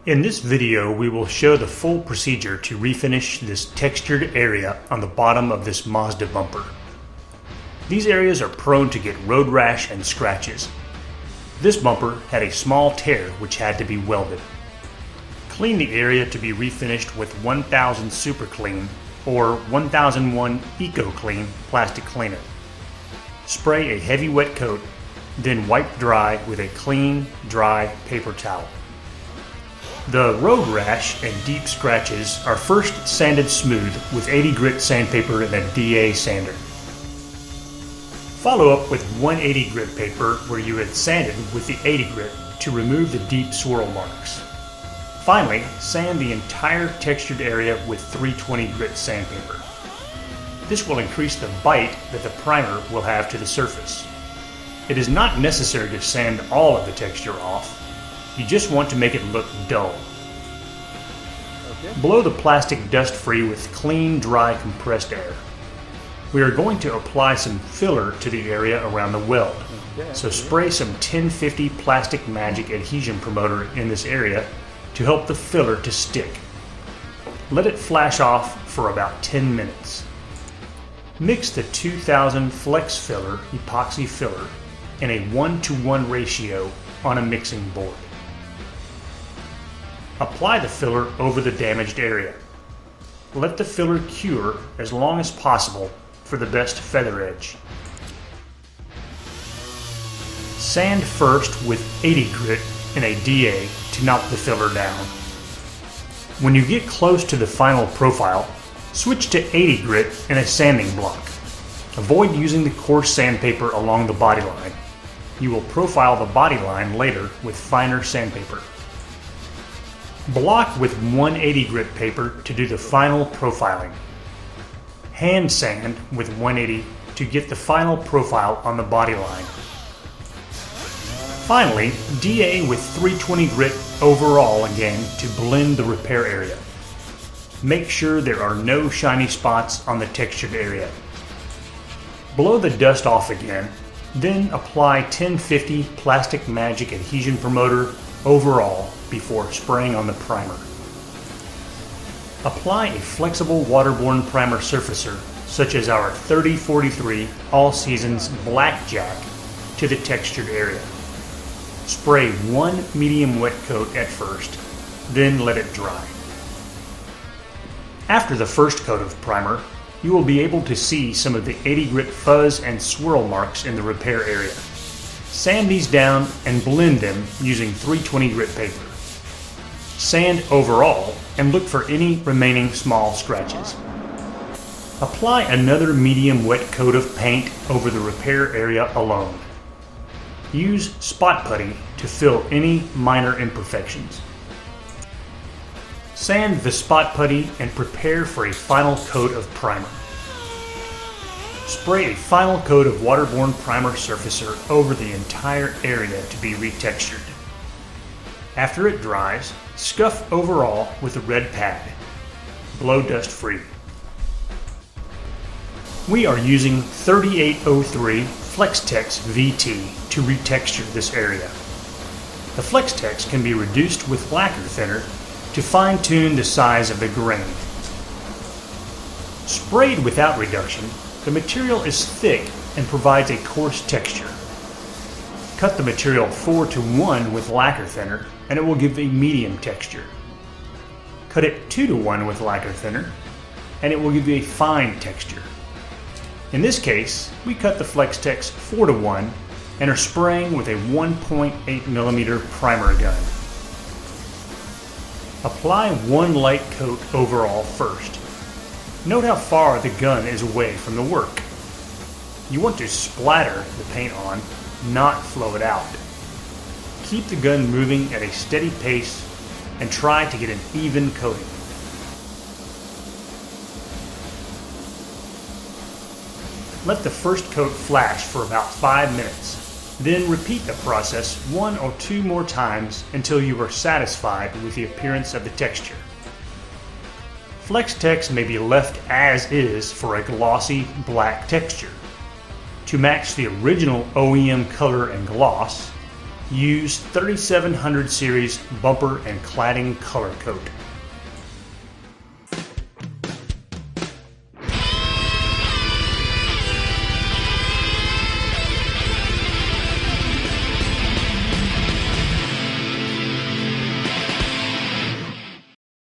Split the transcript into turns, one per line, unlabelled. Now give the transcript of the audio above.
In this video, we will show the full procedure to refinish this textured area on the bottom of this Mazda bumper. These areas are prone to get road rash and scratches. This bumper had a small tear which had to be welded. Clean the area to be refinished with 1000 Super Clean or 1001 Eco Clean plastic cleaner. Spray a heavy wet coat, then wipe dry with a clean, dry paper towel. The road rash and deep scratches are first sanded smooth with 80 grit sandpaper and a DA sander. Follow up with 180 grit paper where you had sanded with the 80 grit to remove the deep swirl marks. Finally, sand the entire textured area with 320 grit sandpaper. This will increase the bite that the primer will have to the surface. It is not necessary to sand all of the texture off. You just want to make it look dull. Okay. Blow the plastic dust free with clean, dry, compressed air. We are going to apply some filler to the area around the weld. Okay. So spray some 1050 Plastic Magic adhesion promoter in this area to help the filler to stick. Let it flash off for about 10 minutes. Mix the 2000 Flex Filler epoxy filler in a 1:1 ratio on a mixing board. Apply the filler over the damaged area. Let the filler cure as long as possible for the best feather edge. Sand first with 80 grit and a DA to knock the filler down. When you get close to the final profile, switch to 80 grit and a sanding block. Avoid using the coarse sandpaper along the body line. You will profile the body line later with finer sandpaper. Block with 180 grit paper to do the final profiling. Hand sand with 180 to get the final profile on the body line. Finally, DA with 320 grit overall again to blend the repair area. Make sure there are no shiny spots on the textured area. Blow the dust off again, then apply 1050 Plastic Magic adhesion promoter overall before spraying on the primer. Apply a flexible waterborne primer surfacer such as our 3043 All Seasons Blackjack to the textured area. Spray one medium wet coat at first, then let it dry. After the first coat of primer, you will be able to see some of the 80 grit fuzz and swirl marks in the repair area. Sand these down and blend them using 320 grit paper. Sand overall and look for any remaining small scratches. Apply another medium wet coat of paint over the repair area alone. Use spot putty to fill any minor imperfections. Sand the spot putty and prepare for a final coat of primer. Spray a final coat of waterborne primer surfacer over the entire area to be retextured. After it dries, scuff overall with a red pad. Blow dust free. We are using 3803 Flextex VT to retexture this area. The Flextex can be reduced with lacquer thinner to fine-tune the size of the grain. Sprayed without reduction, the material is thick and provides a coarse texture. Cut the material 4:1 with lacquer thinner and it will give a medium texture. Cut it 2:1 with lacquer thinner and it will give you a fine texture. In this case, we cut the Flextex 4:1 and are spraying with a 1.8mm primer gun. Apply one light coat overall first. Note how far the gun is away from the work. You want to splatter the paint on, not flow it out. Keep the gun moving at a steady pace and try to get an even coating. Let the first coat flash for about 5 minutes. Then repeat the process 1 or 2 more times until you are satisfied with the appearance of the texture. Flextex may be left as is for a glossy black texture. To match the original OEM color and gloss, use 3700 series bumper and cladding color coat.